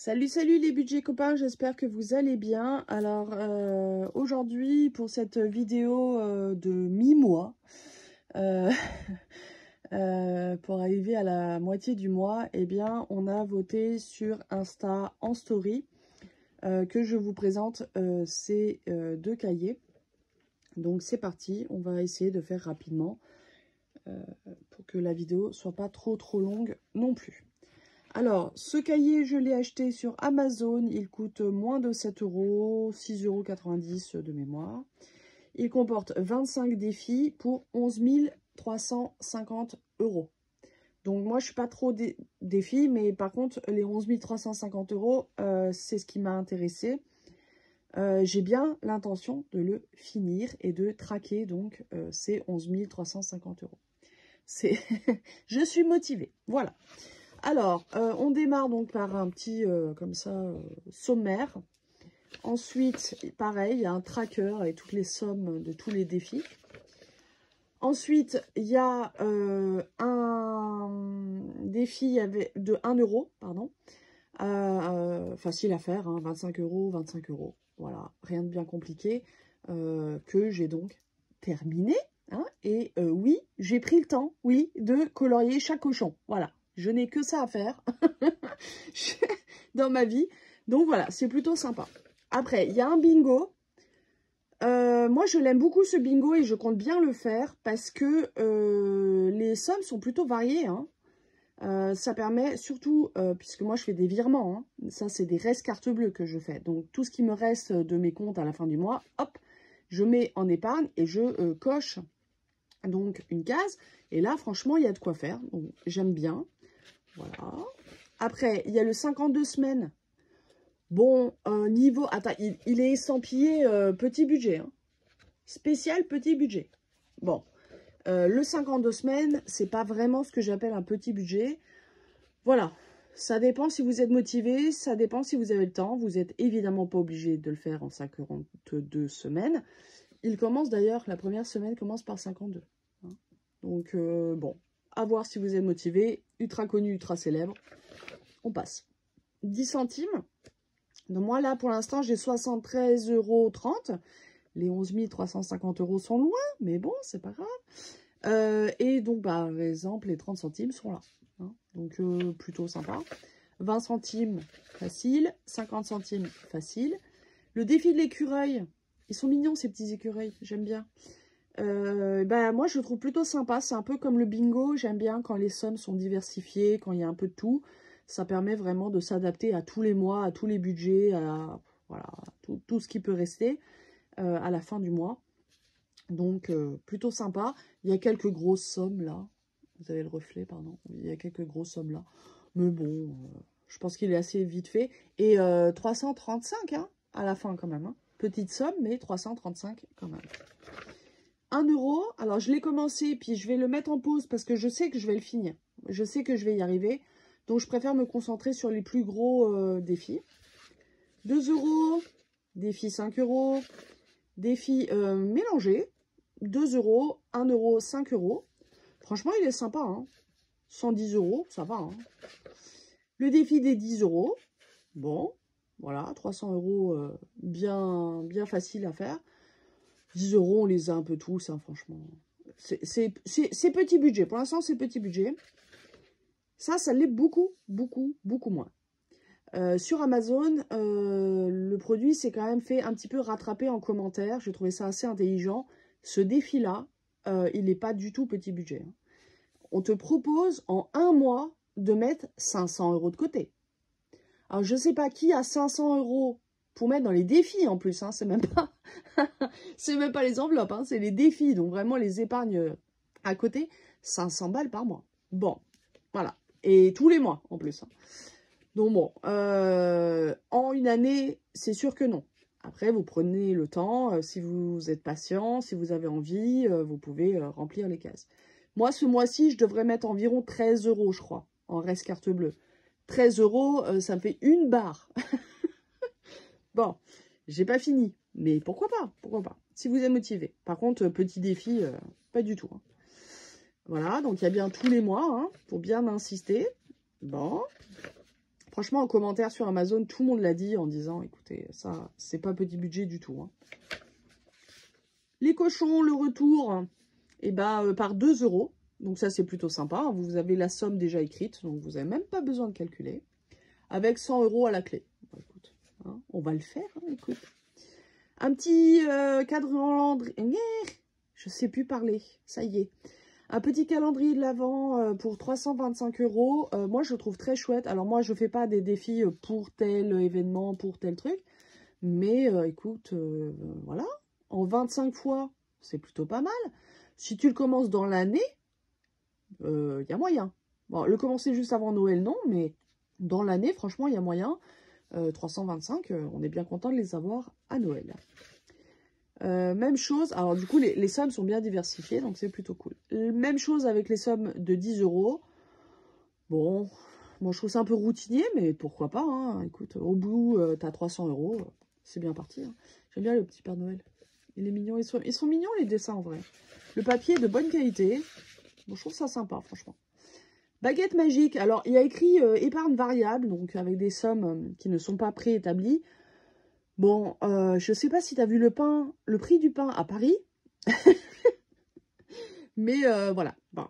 Salut, salut les budgets copains, j'espère que vous allez bien. Alors aujourd'hui pour cette vidéo de mi-mois, euh, pour arriver à la moitié du mois, eh bien on a voté sur Insta en story que je vous présente ces deux cahiers. Donc c'est parti, on va essayer de faire rapidement pour que la vidéo soit pas trop longue non plus. Alors, ce cahier, je l'ai acheté sur Amazon. Il coûte moins de 7 €, 6,90 € de mémoire. Il comporte 25 défis pour 11 350 €. Donc, moi, je ne suis pas trop défis, mais par contre, les 11 350 €, c'est ce qui m'a intéressé. J'ai bien l'intention de le finir et de traquer donc ces 11 350 €. Je suis motivée, voilà. Alors, on démarre donc par un petit, comme ça, sommaire. Ensuite, pareil, il y a un tracker avec toutes les sommes de tous les défis. Ensuite, il y a un défi de 1 €, pardon. Facile à faire, hein, 25 €, 25 €. Voilà, rien de bien compliqué, que j'ai donc terminé. Hein, et oui, j'ai pris le temps, oui, de colorier chaque cochon. Voilà. Je n'ai que ça à faire dans ma vie. Donc voilà, c'est plutôt sympa. Après, il y a un bingo. Moi, je l'aime beaucoup ce bingo et je compte bien le faire parce que les sommes sont plutôt variées. Hein. Ça permet surtout, puisque moi je fais des virements, hein, ça c'est des restes carte bleue que je fais. Donc tout ce qui me reste de mes comptes à la fin du mois, hop, je mets en épargne et je coche donc une case. Et là, franchement, il y a de quoi faire. Donc j'aime bien. Voilà. Après, il y a le 52 semaines. Bon, niveau... Attends, il est estampillé petit budget. Hein. Spécial petit budget. Bon, le 52 semaines, c'est pas vraiment ce que j'appelle un petit budget. Voilà. Ça dépend si vous êtes motivé, ça dépend si vous avez le temps. Vous n'êtes évidemment pas obligé de le faire en 52 semaines. Il commence d'ailleurs, la première semaine commence par 52. Hein. Donc, bon, à voir si vous êtes motivé. Ultra connu, ultra célèbre. On passe. 10 centimes. Donc moi, là, pour l'instant, j'ai 73,30 €. Les 11 350 € sont loin, mais bon, c'est pas grave. Et donc, par exemple, les 30 centimes sont là. Hein. Donc, plutôt sympa. 20 centimes, facile. 50 centimes, facile. Le défi de l'écureuil. Ils sont mignons, ces petits écureuils. J'aime bien. Moi, je le trouve plutôt sympa. C'est un peu comme le bingo. J'aime bien quand les sommes sont diversifiées, quand il y a un peu de tout. Ça permet vraiment de s'adapter à tous les mois, à tous les budgets, à voilà, tout ce qui peut rester à la fin du mois. Donc, plutôt sympa. Il y a quelques grosses sommes là. Vous avez le reflet, pardon. Il y a quelques grosses sommes là. Mais bon, je pense qu'il est assez vite fait. Et 335 hein, à la fin quand même. Hein. Petite somme, mais 335 quand même. 1 €. Alors, je l'ai commencé, puis je vais le mettre en pause parce que je sais que je vais le finir. Je sais que je vais y arriver. Donc, je préfère me concentrer sur les plus gros défis. 2 €, défi 5 €, défi mélangé, 2 €, 1 €, 5 €. Franchement, il est sympa. Hein. 110 €, ça va. Hein. Le défi des 10 €. Bon, voilà, 300 € bien facile à faire. 10 €, on les a un peu tous, hein, franchement. C'est petit budget. Pour l'instant, c'est petit budget. Ça l'est beaucoup moins. Sur Amazon, le produit s'est quand même fait un petit peu rattraper en commentaire. J'ai trouvé ça assez intelligent. Ce défi-là, il n'est pas du tout petit budget. Hein. On te propose en un mois de mettre 500 € de côté. Alors, je ne sais pas qui a 500 € pour mettre dans les défis en plus. Hein, c'est même pas c'est même pas les enveloppes, hein, c'est les défis. Donc, vraiment, les épargnes à côté. 500 balles par mois. Bon, voilà. Et tous les mois en plus. Hein. Donc bon, en une année, c'est sûr que non. Après, vous prenez le temps, si vous êtes patient, si vous avez envie, vous pouvez remplir les cases. Moi, ce mois-ci, je devrais mettre environ 13 €, je crois, en reste carte bleue. 13 €, ça me fait une barre. Bon, j'ai pas fini, mais pourquoi pas, si vous êtes motivé. Par contre, petit défi, pas du tout. Hein. Voilà, donc il y a bien tous les mois, hein, pour bien insister. Bon. Franchement, en commentaire sur Amazon, tout le monde l'a dit en disant, écoutez, ça, c'est pas petit budget du tout. Hein. Les cochons, le retour, et par 2 €. Donc ça, c'est plutôt sympa. Hein. Vous avez la somme déjà écrite, donc vous n'avez même pas besoin de calculer. Avec 100 € à la clé. Bon, écoute, hein, on va le faire, hein, écoute. Un petit calendrier. Je sais plus parler, ça y est. Un petit calendrier de l'Avent pour 325 €. Moi, je le trouve très chouette. Alors moi, je ne fais pas des défis pour tel événement, pour tel truc. Mais écoute, voilà. En 25 fois, c'est plutôt pas mal. Si tu le commences dans l'année, il y a moyen. Bon, le commencer juste avant Noël, non. Mais dans l'année, franchement, il y a moyen. 325, on est bien content de les avoir à Noël. Même chose, alors du coup les sommes sont bien diversifiées, donc c'est plutôt cool. Même chose avec les sommes de 10 €. Bon, moi je trouve ça un peu routinier, mais pourquoi pas, hein. Écoute, au bout, t'as 300 €, c'est bien parti. Hein. J'aime bien le petit Père Noël, il est mignon, ils sont mignons les dessins en vrai. Le papier est de bonne qualité, bon, je trouve ça sympa franchement. Baguette magique, alors il y a écrit épargne variable, donc avec des sommes qui ne sont pas préétablies. Bon, je ne sais pas si tu as vu le prix du pain à Paris. Mais voilà, bon.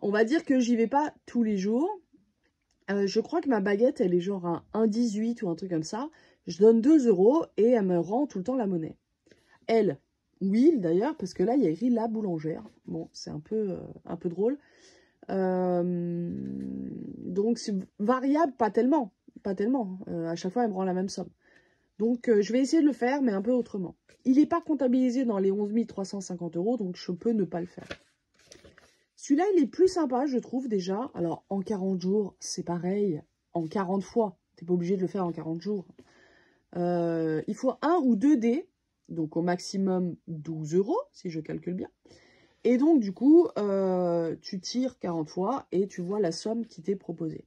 On va dire que j'y vais pas tous les jours. Je crois que ma baguette, elle est genre à 1,18 ou un truc comme ça. Je donne 2 € et elle me rend tout le temps la monnaie. Elle, oui d'ailleurs, parce que là, il y a écrit la boulangère. Bon, c'est un peu drôle. Donc, c'est variable, pas tellement. Pas tellement. À chaque fois, elle me rend la même somme. Donc, je vais essayer de le faire, mais un peu autrement. Il n'est pas comptabilisé dans les 11 350 €, donc je peux ne pas le faire. Celui-là, il est plus sympa, je trouve, déjà. Alors, en 40 jours, c'est pareil. En 40 fois, tu n'es pas obligé de le faire en 40 jours. Il faut 1 ou 2 dés, donc au maximum 12 €, si je calcule bien. Et donc, du coup, tu tires 40 fois et tu vois la somme qui t'est proposée.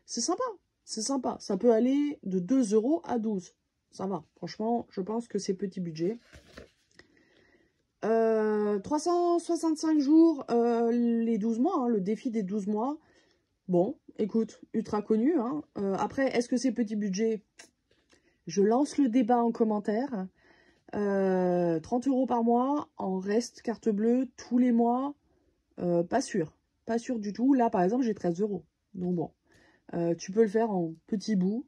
C'est sympa, c'est sympa. Ça peut aller de 2 € à 12 €. Ça va, franchement, je pense que c'est petit budget. 365 jours, les 12 mois, hein, le défi des 12 mois. Bon, écoute, ultra connu. Hein. Après, est-ce que c'est petit budget? Je lance le débat en commentaire. 30 € par mois, en reste carte bleue tous les mois. Pas sûr, pas sûr du tout. Là, par exemple, j'ai 13 €. Donc bon. Tu peux le faire en petits bouts.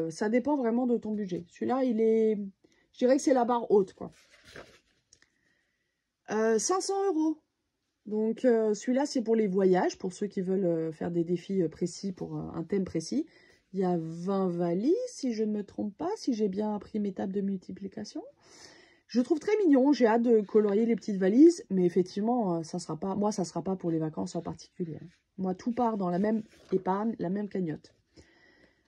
Ça dépend vraiment de ton budget. Celui-là, il est... Je dirais que c'est la barre haute, quoi. 500 €. Donc, celui-là, c'est pour les voyages, pour ceux qui veulent faire des défis précis pour un thème précis. Il y a 20 valises, si je ne me trompe pas, si j'ai bien appris mes tables de multiplication. Je trouve très mignon. J'ai hâte de colorier les petites valises, mais effectivement, ça sera pas, moi, ça ne sera pas pour les vacances en particulier. Moi, tout part dans la même épargne, la même cagnotte.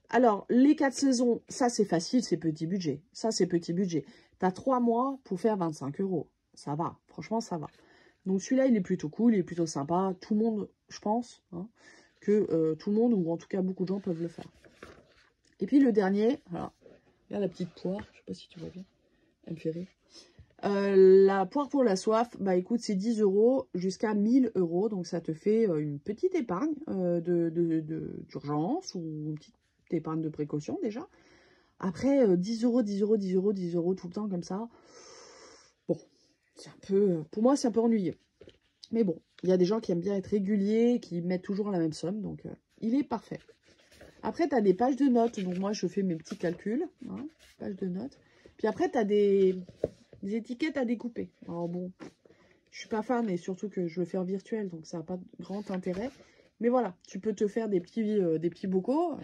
Alors, les 4 saisons, ça, c'est facile, c'est petit budget. Ça, c'est petit budget. Tu as 3 mois pour faire 25 €. Ça va, franchement, ça va. Donc, celui-là, il est plutôt cool, il est plutôt sympa. Tout le monde, je pense, hein, que tout le monde, ou en tout cas, beaucoup de gens peuvent le faire. Et puis, le dernier, voilà. Regarde la petite poire, je sais pas si tu vois bien. Elle me fait rire. La poire pour la soif, bah écoute, c'est 10 € jusqu'à 1000 €. Donc, ça te fait une petite épargne d'urgence ou une petite épargne de précaution déjà. Après, 10 €, 10 €, 10 €, 10 € tout le temps comme ça. Bon, c'est un peu... Pour moi, c'est un peu ennuyeux. Mais bon, il y a des gens qui aiment bien être réguliers, qui mettent toujours la même somme. Donc, il est parfait. Après, tu as des pages de notes. Donc, moi, je fais mes petits calculs. Hein, pages de notes. Puis après, tu as des étiquettes à découper. Alors bon, je suis pas fan et surtout que je le fais en virtuel, donc ça n'a pas de grand intérêt. Mais voilà, tu peux te faire des petits bocaux,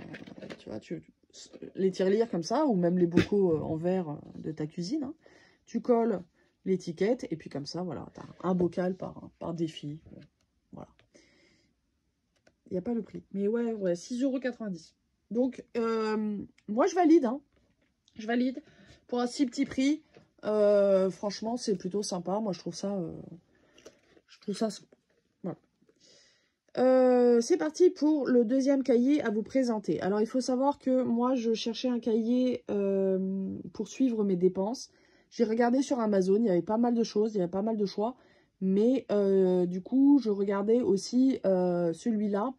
tu vois, les tirelires comme ça, ou même les bocaux en verre de ta cuisine. Hein. Tu colles l'étiquette et puis comme ça, voilà, tu as un bocal par défi. Voilà. Il n'y a pas le prix. Mais ouais, 6,90 €. Donc, moi, je valide. Hein. Je valide. Pour un si petit prix, franchement, c'est plutôt sympa. Moi, je trouve ça sympa. Voilà. C'est parti pour le deuxième cahier à vous présenter. Alors, il faut savoir que moi, je cherchais un cahier pour suivre mes dépenses. J'ai regardé sur Amazon, il y avait pas mal de choses, il y avait pas mal de choix. Mais du coup, je regardais aussi celui-là.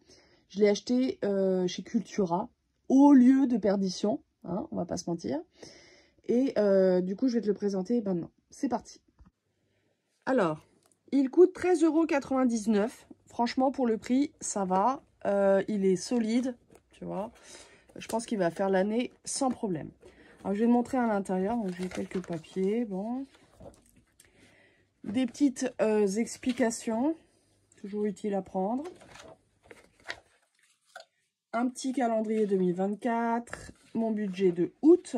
Je l'ai acheté chez Cultura. haut lieu de perdition, hein, on va pas se mentir. Et du coup, je vais te le présenter maintenant. C'est parti. Alors, il coûte 13,99 €. Franchement, pour le prix, ça va. Il est solide, tu vois. Je pense qu'il va faire l'année sans problème. Alors, je vais te montrer à l'intérieur. Donc, j'ai quelques papiers. Bon. Des petites explications. Toujours utile à prendre. Un petit calendrier 2024. Mon budget de août.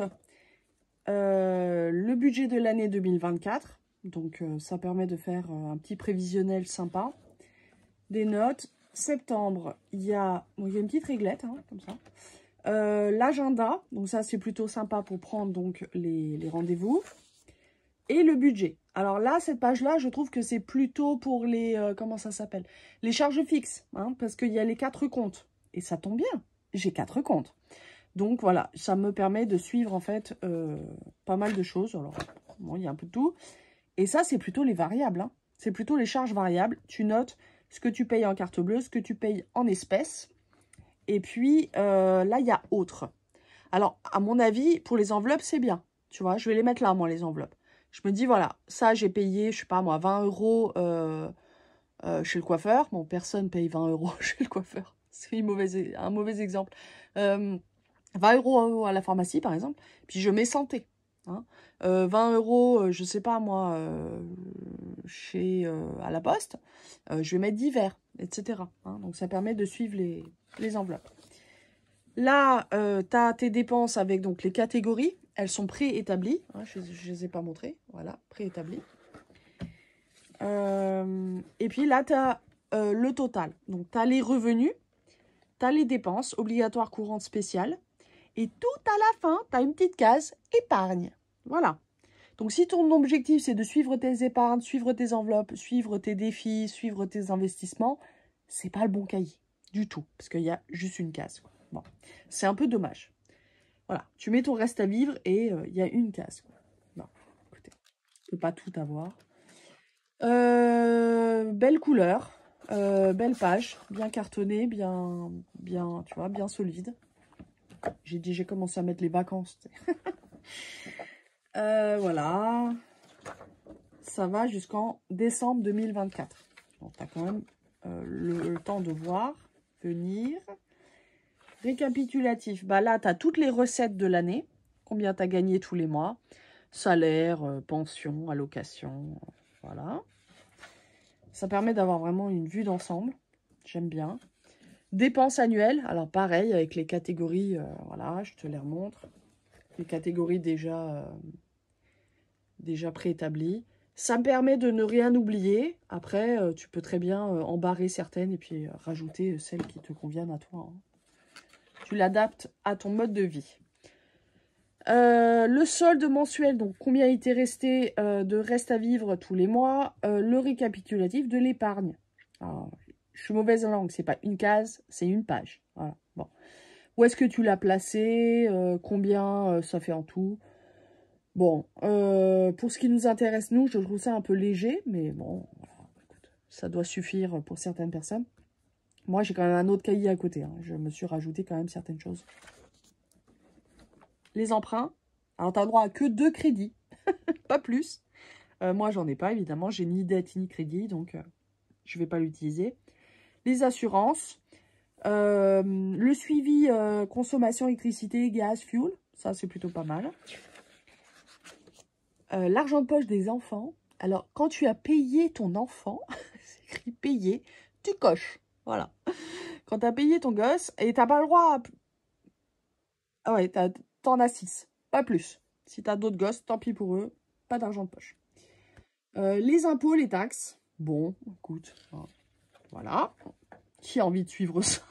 Le budget de l'année 2024. Donc, ça permet de faire un petit prévisionnel sympa. Des notes. Septembre, il y a une petite réglette, hein, comme ça. L'agenda, donc ça, c'est plutôt sympa pour prendre donc les rendez-vous. Et le budget. Alors là, cette page-là, je trouve que c'est plutôt pour les... comment ça s'appelle? Les charges fixes, hein, parce qu'il y a les 4 comptes. Et ça tombe bien, j'ai 4 comptes. Donc voilà, ça me permet de suivre en fait pas mal de choses. Alors, bon, il y a un peu de tout. Et ça, c'est plutôt les variables. Hein. C'est plutôt les charges variables. Tu notes ce que tu payes en carte bleue, ce que tu payes en espèces. Et puis, là, il y a autre. Alors, à mon avis, pour les enveloppes, c'est bien. Tu vois, je vais les mettre là, moi, les enveloppes. Je me dis, voilà, ça, j'ai payé, je sais pas moi, 20 € chez le coiffeur. Bon, personne paye 20 € chez le coiffeur. C'est un mauvais exemple. 20 € à la pharmacie, par exemple. Puis, je mets santé. Hein. 20 €, je sais pas moi, à la poste, je vais mettre divers, etc. Hein. Donc, ça permet de suivre les enveloppes. Là, tu as tes dépenses avec donc, les catégories. Elles sont préétablies. Hein, je ne les ai pas montrées. Voilà, préétablies. Et puis là, tu as le total. Donc, tu as les revenus, tu as les dépenses obligatoires courantes spéciales. Et tout à la fin, tu as une petite case épargne. Voilà. Donc, si ton objectif, c'est de suivre tes épargnes, suivre tes enveloppes, suivre tes défis, suivre tes investissements, c'est pas le bon cahier du tout. Parce qu'il y a juste une case. Quoi. Bon, c'est un peu dommage. Voilà, tu mets ton reste à vivre et il y a une case. Quoi. Bon, écoutez, je peux pas tout avoir. Belle couleur, belle page, bien cartonnée, bien, tu vois, bien solide. J'ai commencé à mettre les vacances. Voilà. Ça va jusqu'en décembre 2024. Donc, tu as quand même le temps de voir venir. Récapitulatif. Bah là, tu as toutes les recettes de l'année. Combien tu as gagné tous les mois. Salaire, pension, allocation. Voilà. Ça permet d'avoir vraiment une vue d'ensemble. J'aime bien. Dépenses annuelles. Alors, pareil, avec les catégories. Voilà, je te les remontre. Les catégories déjà préétablies. Ça me permet de ne rien oublier. Après, tu peux très bien en barrer certaines et puis rajouter celles qui te conviennent à toi. Hein. Tu l'adaptes à ton mode de vie. Le solde mensuel, donc combien il t'est resté de reste à vivre tous les mois. Le récapitulatif de l'épargne. Je suis mauvaise en langue, c'est pas une case, c'est une page. Voilà. Bon. Où est-ce que tu l'as placé, combien ça fait en tout. Bon, pour ce qui nous intéresse, nous, je trouve ça un peu léger, mais bon, voilà, écoute, ça doit suffire pour certaines personnes. Moi, j'ai quand même un autre cahier à côté. Hein. Je me suis rajouté quand même certaines choses. Les emprunts. Alors, tu as droit à que 2 crédits, pas plus. Moi, j'en ai pas, évidemment. J'ai ni dette ni crédit, donc je ne vais pas l'utiliser. Les assurances. Le suivi consommation, électricité, gaz, fuel. Ça, c'est plutôt pas mal. L'argent de poche des enfants. Alors, quand tu as payé ton enfant, c'est écrit payer, tu coches. Voilà. Quand tu as payé ton gosse, et tu n'as pas le droit à... Ah ouais, t'en as 6, pas plus. Si tu as d'autres gosses, tant pis pour eux, pas d'argent de poche. Les impôts, les taxes. Bon, écoute, voilà. Qui a envie de suivre ça?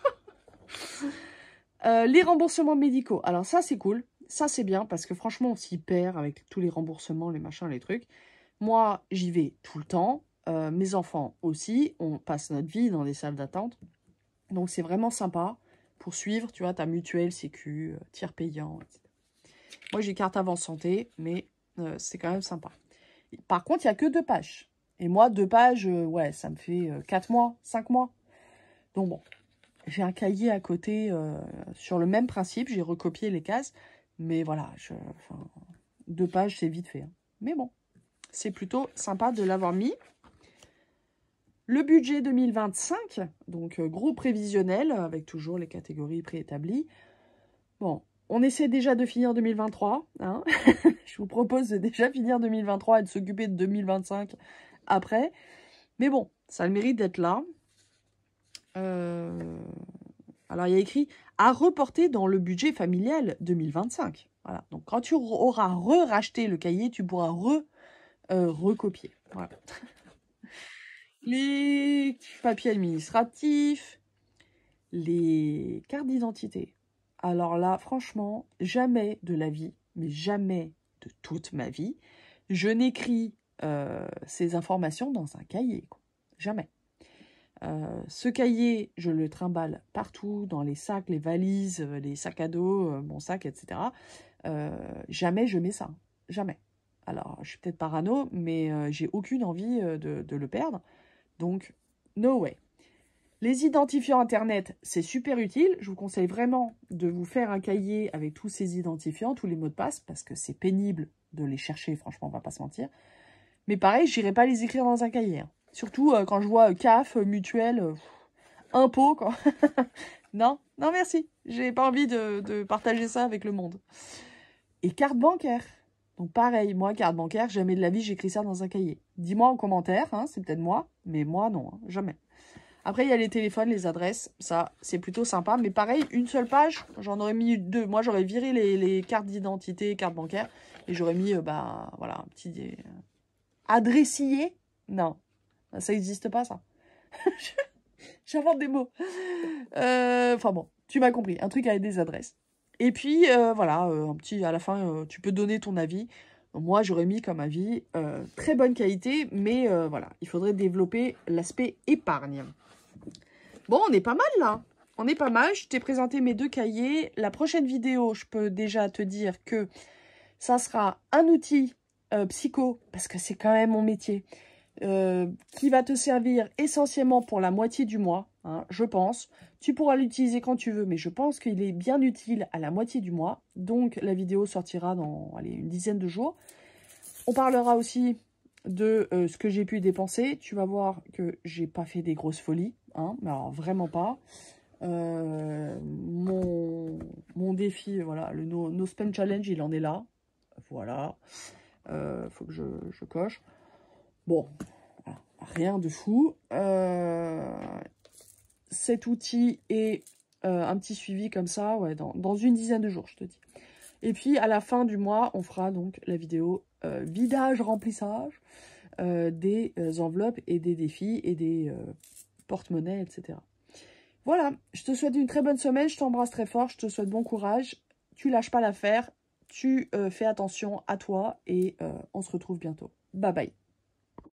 Les remboursements médicaux. Alors ça, c'est cool. Ça, c'est bien parce que franchement, on s'y perd avec tous les remboursements, les machins, les trucs. Moi, j'y vais tout le temps. Mes enfants aussi. On passe notre vie dans des salles d'attente. Donc, c'est vraiment sympa pour suivre, tu vois, ta mutuelle, sécu, tiers payant, etc. Moi, j'ai carte avance santé, mais c'est quand même sympa. Par contre, il n'y a que 2 pages. Et moi, 2 pages, ouais, ça me fait 4 mois, 5 mois. Donc bon, j'ai un cahier à côté sur le même principe. J'ai recopié les cases. Mais voilà, enfin, 2 pages, c'est vite fait. Hein. Mais bon, c'est plutôt sympa de l'avoir mis. Le budget 2025, donc gros prévisionnel, avec toujours les catégories préétablies. Bon, on essaie déjà de finir 2023. Hein. Je vous propose de déjà finir 2023 et de s'occuper de 2025 après. Mais bon, ça a le mérite d'être là. Alors, il y a écrit « à reporter dans le budget familial 2025 ». Voilà. Donc, quand tu auras racheté le cahier, tu pourras recopier. Voilà. Les papiers administratifs, les cartes d'identité. Alors là, franchement, jamais de la vie, mais jamais de toute ma vie, je n'écris ces informations dans un cahier. Quoi. Jamais. Ce cahier, je le trimballe partout, dans les sacs, les valises, les sacs à dos, mon sac, etc. Jamais je mets ça. Jamais. Alors, je suis peut-être parano, mais j'ai aucune envie de le perdre. Donc, no way. Les identifiants Internet, c'est super utile. Je vous conseille vraiment de vous faire un cahier avec tous ces identifiants, tous les mots de passe, parce que c'est pénible de les chercher, franchement, on va pas se mentir. Mais pareil, j'irai pas les écrire dans un cahier. Hein. Surtout quand je vois CAF, mutuelle, impôts. Quoi. Non, non merci. J'ai pas envie de partager ça avec le monde. Et carte bancaire. Donc pareil, moi, carte bancaire, jamais de la vie, j'écris ça dans un cahier. Dis-moi en commentaire, hein, c'est peut-être moi, mais moi, non, hein, jamais. Après, il y a les téléphones, les adresses, ça, c'est plutôt sympa. Mais pareil, une seule page, j'en aurais mis 2. Moi, j'aurais viré les cartes d'identité, cartes bancaires, et j'aurais mis, voilà, un petit... adressier. Non, ça n'existe pas, ça. J'invente des mots. Enfin bon, tu m'as compris, un truc avec des adresses. Et puis, voilà, un petit, à la fin, tu peux donner ton avis. Moi, j'aurais mis comme avis, très bonne qualité, mais voilà, il faudrait développer l'aspect épargne. Bon, on est pas mal, là. On est pas mal, je t'ai présenté mes 2 cahiers. La prochaine vidéo, je peux déjà te dire que ça sera un outil psycho, parce que c'est quand même mon métier, qui va te servir essentiellement pour la moitié du mois, hein, je pense. Tu pourras l'utiliser quand tu veux, mais je pense qu'il est bien utile à la moitié du mois. Donc, la vidéo sortira dans allez, une dizaine de jours. On parlera aussi de ce que j'ai pu dépenser. Tu vas voir que j'ai pas fait des grosses folies, hein, mais alors vraiment pas. Mon défi, voilà, le no Spend Challenge, il en est là. Voilà. Faut que je coche. Bon, voilà, rien de fou. Cet outil est un petit suivi comme ça, ouais, dans une dizaine de jours, je te dis. Et puis, à la fin du mois, on fera donc la vidéo vidage-remplissage des enveloppes et des défis et des porte-monnaies, etc. Voilà, je te souhaite une très bonne semaine, je t'embrasse très fort, je te souhaite bon courage. Tu lâches pas l'affaire, tu fais attention à toi et on se retrouve bientôt. Bye bye.